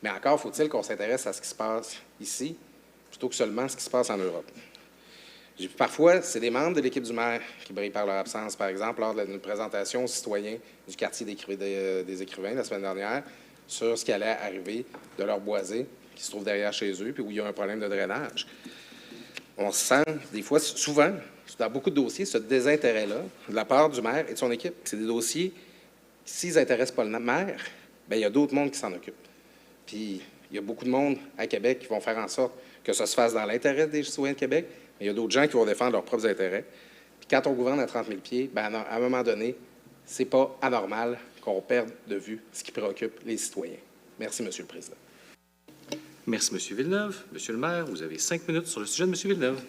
Mais encore faut-il qu'on s'intéresse à ce qui se passe ici, plutôt que seulement ce qui se passe en Europe. Parfois, c'est des membres de l'équipe du maire qui brillent par leur absence. Par exemple, lors d'une présentation aux citoyens du quartier des écrivains la semaine dernière sur ce qui allait arriver de leur boisé qui se trouve derrière chez eux, puis où il y a un problème de drainage. On sent, des fois, souvent, dans beaucoup de dossiers, ce désintérêt-là de la part du maire et de son équipe. C'est des dossiers, s'ils n'intéressent pas le maire, bien, il y a d'autres mondes qui s'en occupent. Puis, il y a beaucoup de monde à Québec qui vont faire en sorte que ça se fasse dans l'intérêt des citoyens de Québec, mais il y a d'autres gens qui vont défendre leurs propres intérêts. Puis, quand on gouverne à 30 000 pieds, bien, à un moment donné, c'est pas anormal qu'on perde de vue ce qui préoccupe les citoyens. Merci, M. le Président. Merci, M. Villeneuve. Monsieur le maire, vous avez 5 minutes sur le sujet de M. Villeneuve.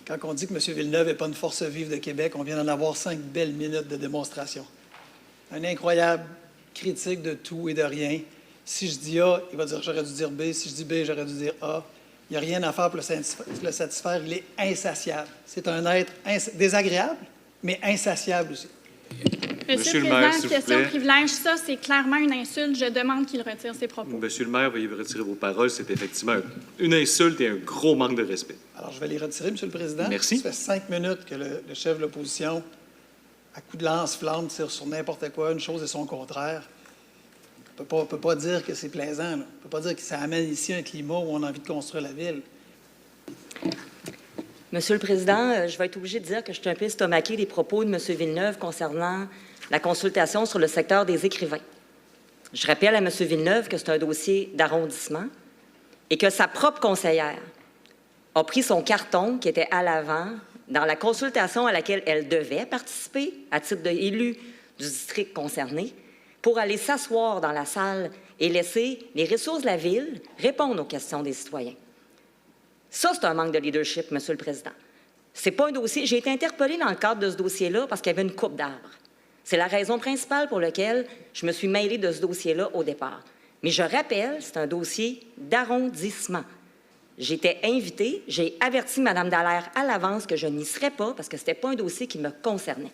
Quand on dit que M. Villeneuve n'est pas une force vive de Québec, on vient d'en avoir 5 belles minutes de démonstration. Un incroyable critique de tout et de rien. Si je dis A, il va dire j'aurais dû dire B. Si je dis B, j'aurais dû dire A. Il n'y a rien à faire pour le satisfaire. Il est insatiable. C'est un être désagréable, mais insatiable aussi. Monsieur le maire, question privilège, ça, c'est clairement une insulte. Je demande qu'il retire ses propos. Monsieur le maire, veuillez retirer vos paroles. C'est effectivement une insulte et un gros manque de respect. Alors, je vais les retirer, Monsieur le Président. Merci. Ça fait 5 minutes que le chef de l'opposition, à coups de lance-flamme, tire sur n'importe quoi, une chose et son contraire. On ne peut pas dire que c'est plaisant. On ne peut pas dire que ça amène ici un climat où on a envie de construire la ville. Monsieur le Président, je vais être obligé de dire que je suis un peu estomaqué des propos de M. Villeneuve concernant la consultation sur le secteur des écrivains. Je rappelle à M. Villeneuve que c'est un dossier d'arrondissement et que sa propre conseillère a pris son carton qui était à l'avant dans la consultation à laquelle elle devait participer à titre d'élu du district concerné pour aller s'asseoir dans la salle et laisser les ressources de la ville répondre aux questions des citoyens. Ça, c'est un manque de leadership, Monsieur le Président. C'est pas un dossier. J'ai été interpellée dans le cadre de ce dossier-là parce qu'il y avait une coupe d'arbres. C'est la raison principale pour laquelle je me suis mêlée de ce dossier-là au départ. Mais je rappelle, c'est un dossier d'arrondissement. J'étais invitée, j'ai averti Mme Dallaire à l'avance que je n'y serais pas parce que ce n'était pas un dossier qui me concernait.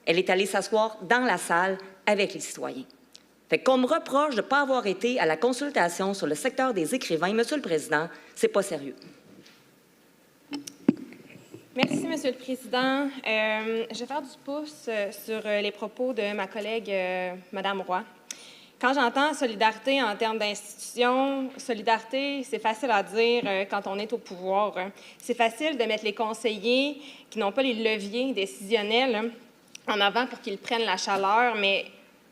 Elle est allée s'asseoir dans la salle avec les citoyens. Fait qu'on me reproche de ne pas avoir été à la consultation sur le secteur des écrivains, Monsieur le Président, c'est pas sérieux. Merci, Monsieur le Président. Je vais faire du pouce sur les propos de ma collègue Mme Roy. Quand j'entends solidarité en termes d'institutions, solidarité, c'est facile à dire quand on est au pouvoir. C'est facile de mettre les conseillers qui n'ont pas les leviers décisionnels en avant pour qu'ils prennent la chaleur, mais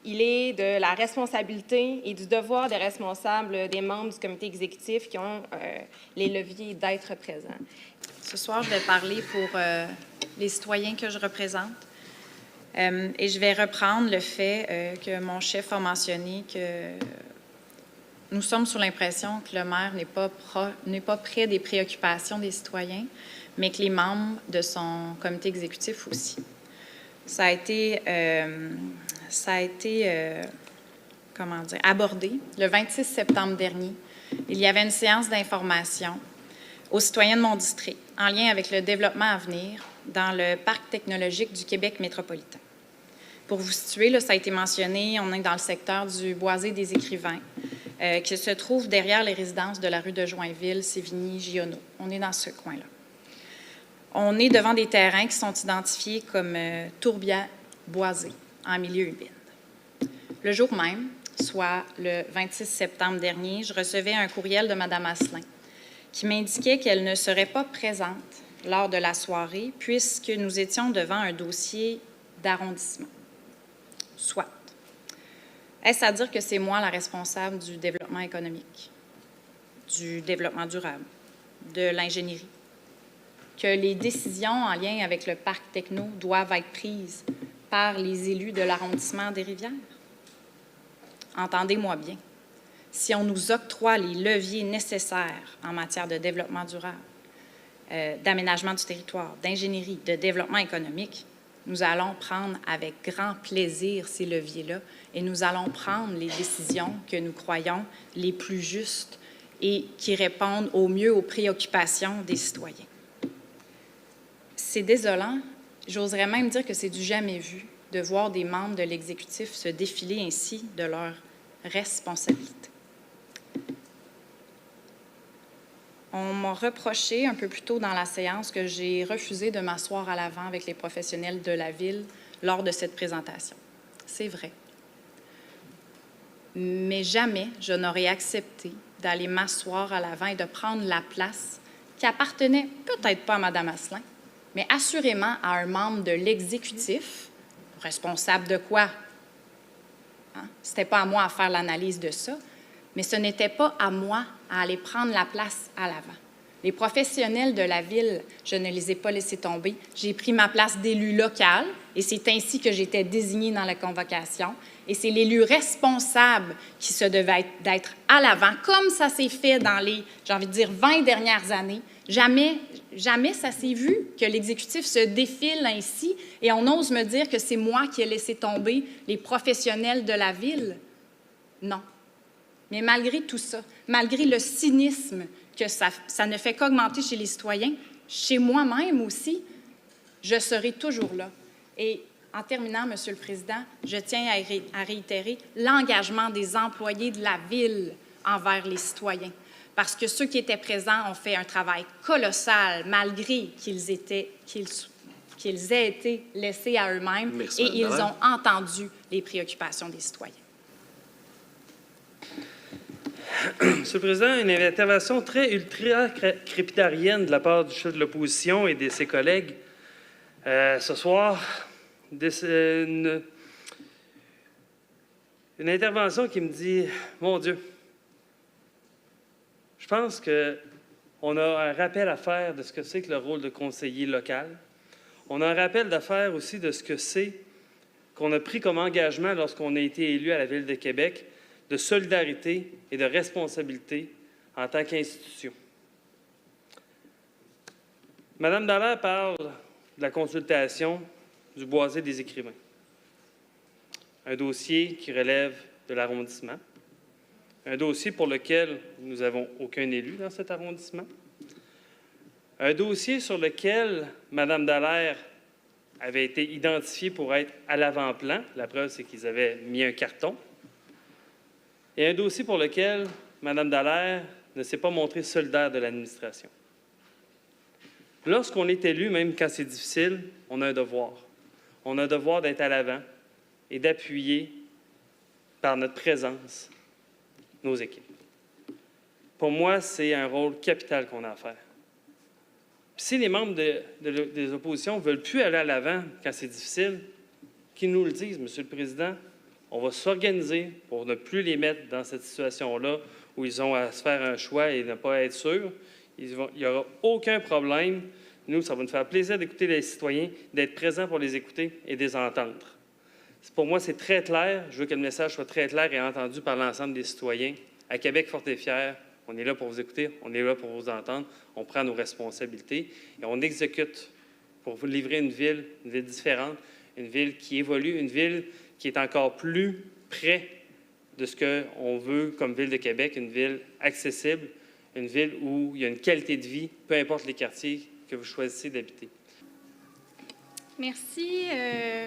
il est de la responsabilité et du devoir des responsables des membres du comité exécutif qui ont les leviers d'être présents. Ce soir, je vais parler pour les citoyens que je représente. Et je vais reprendre le fait que mon chef a mentionné que nous sommes sous l'impression que le maire n'est pas près des préoccupations des citoyens, mais que les membres de son comité exécutif aussi. Ça a été abordé le 26 septembre dernier. Il y avait une séance d'information aux citoyens de mon district en lien avec le développement à venir dans le parc technologique du Québec métropolitain. Pour vous situer, là, ça a été mentionné, on est dans le secteur du boisé des écrivains, qui se trouve derrière les résidences de la rue de Joinville, Sévigny-Giono. On est dans ce coin-là. On est devant des terrains qui sont identifiés comme tourbières-boisés en milieu humide. Le jour même, soit le 26 septembre dernier, je recevais un courriel de Mme Asselin qui m'indiquait qu'elle ne serait pas présente lors de la soirée puisque nous étions devant un dossier d'arrondissement. Soit. Est-ce à dire que c'est moi la responsable du développement économique, du développement durable, de l'ingénierie? Que les décisions en lien avec le parc techno doivent être prises par les élus de l'arrondissement des Rivières? Entendez-moi bien. Si on nous octroie les leviers nécessaires en matière de développement durable, d'aménagement du territoire, d'ingénierie, de développement économique, nous allons prendre avec grand plaisir ces leviers-là et nous allons prendre les décisions que nous croyons les plus justes et qui répondent au mieux aux préoccupations des citoyens. C'est désolant, j'oserais même dire que c'est du jamais vu, de voir des membres de l'exécutif se défiler ainsi de leurs responsabilités. On m'a reproché un peu plus tôt dans la séance que j'ai refusé de m'asseoir à l'avant avec les professionnels de la Ville lors de cette présentation. C'est vrai. Mais jamais je n'aurais accepté d'aller m'asseoir à l'avant et de prendre la place qui appartenait peut-être pas à Mme Asselin, mais assurément à un membre de l'exécutif, responsable de quoi? Hein? Ce n'était pas à moi à faire l'analyse de ça, mais ce n'était pas à moi à aller prendre la place à l'avant. Les professionnels de la Ville, je ne les ai pas laissés tomber. J'ai pris ma place d'élu local et c'est ainsi que j'étais désignée dans la convocation. Et c'est l'élu responsable qui se devait d'être à l'avant, comme ça s'est fait dans les, j'ai envie de dire, 20 dernières années. Jamais ça s'est vu que l'exécutif se défile ainsi et on ose me dire que c'est moi qui ai laissé tomber les professionnels de la Ville. Non. Mais malgré tout ça, malgré le cynisme que ça ne fait qu'augmenter chez les citoyens, chez moi-même aussi, je serai toujours là. Et en terminant, Monsieur le Président, je tiens à réitérer l'engagement des employés de la Ville envers les citoyens. Parce que ceux qui étaient présents ont fait un travail colossal, malgré qu'ils aient été laissés à eux-mêmes, et ils ont entendu les préoccupations des citoyens. Monsieur le Président, une intervention très ultra-crépidarienne de la part du chef de l'opposition et de ses collègues ce soir. Une intervention qui me dit, mon Dieu, je pense qu'on a un rappel à faire de ce que c'est que le rôle de conseiller local. On a un rappel à faire aussi de ce que c'est qu'on a pris comme engagement lorsqu'on a été élu à la Ville de Québec, de solidarité et de responsabilité en tant qu'institution. Mme Dallaire parle de la consultation du boisé des écrivains, un dossier qui relève de l'arrondissement, un dossier pour lequel nous n'avons aucun élu dans cet arrondissement, un dossier sur lequel Mme Dallaire avait été identifiée pour être à l'avant-plan, la preuve c'est qu'ils avaient mis un carton, et un dossier pour lequel Mme Dallaire ne s'est pas montrée solidaire de l'administration. Lorsqu'on est élu, même quand c'est difficile, on a un devoir. On a un devoir d'être à l'avant et d'appuyer par notre présence nos équipes. Pour moi, c'est un rôle capital qu'on a à faire. Puis si les membres des oppositions ne veulent plus aller à l'avant quand c'est difficile, qu'ils nous le disent, Monsieur le Président. On va s'organiser pour ne plus les mettre dans cette situation-là où ils ont à se faire un choix et ne pas être sûrs. Il n'y aura aucun problème. Nous, ça va nous faire plaisir d'écouter les citoyens, d'être présents pour les écouter et de les entendre. Pour moi, c'est très clair. Je veux que le message soit très clair et entendu par l'ensemble des citoyens. À Québec fort et fier, on est là pour vous écouter, on est là pour vous entendre, on prend nos responsabilités et on exécute pour vous livrer une ville différente, une ville qui évolue, une ville qui est encore plus près de ce qu'on veut comme Ville de Québec, une ville accessible, une ville où il y a une qualité de vie, peu importe les quartiers que vous choisissez d'habiter. Merci,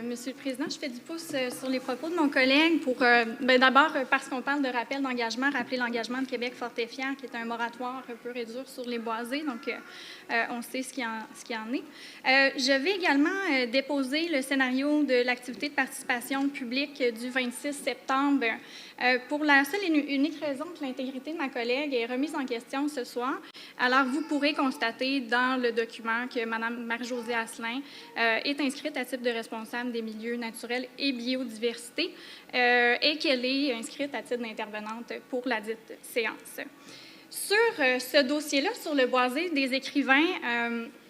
Monsieur le Président. Je fais du pouce sur les propos de mon collègue pour, d'abord, parce qu'on parle de rappel d'engagement, rappeler l'engagement de Québec fort et fier, qui est un moratoire pur et dur sur les boisés, donc on sait ce qu'il en est. Je vais également déposer le scénario de l'activité de participation publique du 26 septembre pour la seule et unique raison que l'intégrité de ma collègue est remise en question ce soir. Alors, vous pourrez constater dans le document que Mme Marie-Josée Asselin est inscrite à titre de responsable des milieux naturels et biodiversité et qu'elle est inscrite à titre d'intervenante pour la dite séance. Sur ce dossier-là, sur le boisé des écrivains,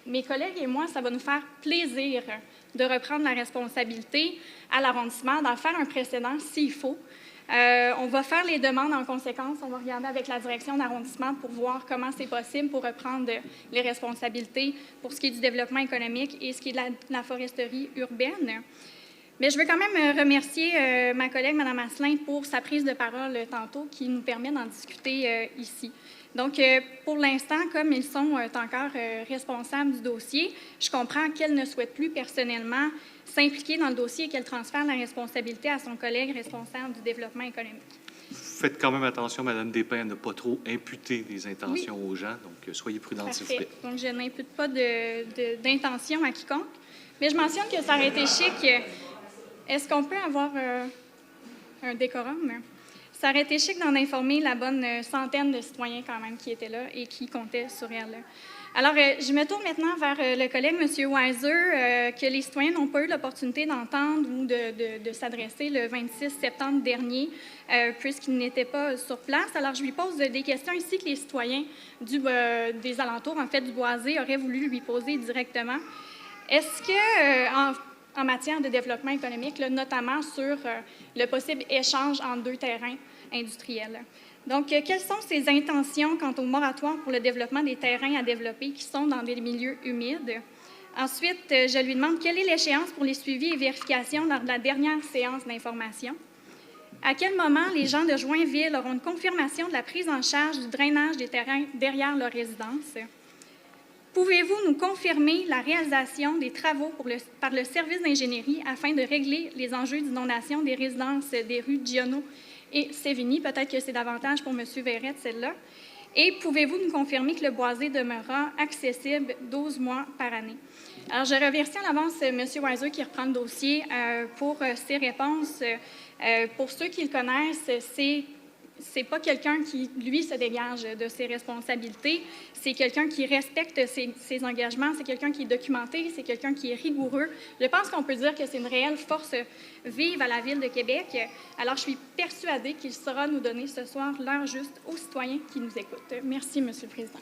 mes collègues et moi, ça va nous faire plaisir de reprendre la responsabilité à l'arrondissement, d'en faire un précédent s'il faut. On va faire les demandes en conséquence. On va regarder avec la direction d'arrondissement pour voir comment c'est possible pour reprendre les responsabilités pour ce qui est du développement économique et ce qui est de la foresterie urbaine. Mais je veux quand même remercier ma collègue, Mme Asselin, pour sa prise de parole tantôt qui nous permet d'en discuter ici. Donc, pour l'instant, comme ils sont encore responsables du dossier, je comprends qu'elle ne souhaite plus personnellement s'impliquer dans le dossier et qu'elle transfère la responsabilité à son collègue responsable du développement économique. Faites quand même attention, Mme Despins, à ne pas trop imputer des intentions aux gens. Donc, soyez prudente, s'il vous plaît. Donc, je n'impute pas d'intention à quiconque. Mais je mentionne que ça aurait été chic. Est-ce qu'on peut avoir un décorum? Ça aurait été chic d'en informer la bonne centaine de citoyens quand même qui étaient là et qui comptaient sur elle. Alors, je me tourne maintenant vers le collègue, M. Weiser, que les citoyens n'ont pas eu l'opportunité d'entendre ou de s'adresser le 26 septembre dernier, puisqu'il n'était pas sur place. Alors, je lui pose des questions ici que les citoyens des alentours, en fait, du Boisé, auraient voulu lui poser directement. Est-ce que, en matière de développement économique, là, notamment sur le possible échange entre deux terrains industriels. Donc, quelles sont ses intentions quant au moratoire pour le développement des terrains à développer qui sont dans des milieux humides? Ensuite, je lui demande quelle est l'échéance pour les suivis et vérifications lors de la dernière séance d'information. À quel moment les gens de Joinville auront une confirmation de la prise en charge du drainage des terrains derrière leur résidence? Pouvez-vous nous confirmer la réalisation des travaux par le service d'ingénierie afin de régler les enjeux d'inondation des résidences des rues Giono et Sévigny? Peut-être que c'est davantage pour M. Verrette, celle-là. Et pouvez-vous nous confirmer que le Boisé demeurera accessible 12 mois par année? Alors, je remercie à l'avance M. Weiser qui reprend le dossier pour ses réponses. Pour ceux qui le connaissent, c'est pas quelqu'un qui, lui, se dégage de ses responsabilités. C'est quelqu'un qui respecte ses engagements. C'est quelqu'un qui est documenté. C'est quelqu'un qui est rigoureux. Je pense qu'on peut dire que c'est une réelle force vive à la Ville de Québec. Alors, je suis persuadée qu'il saura nous donner ce soir l'heure juste aux citoyens qui nous écoutent. Merci, M. le Président.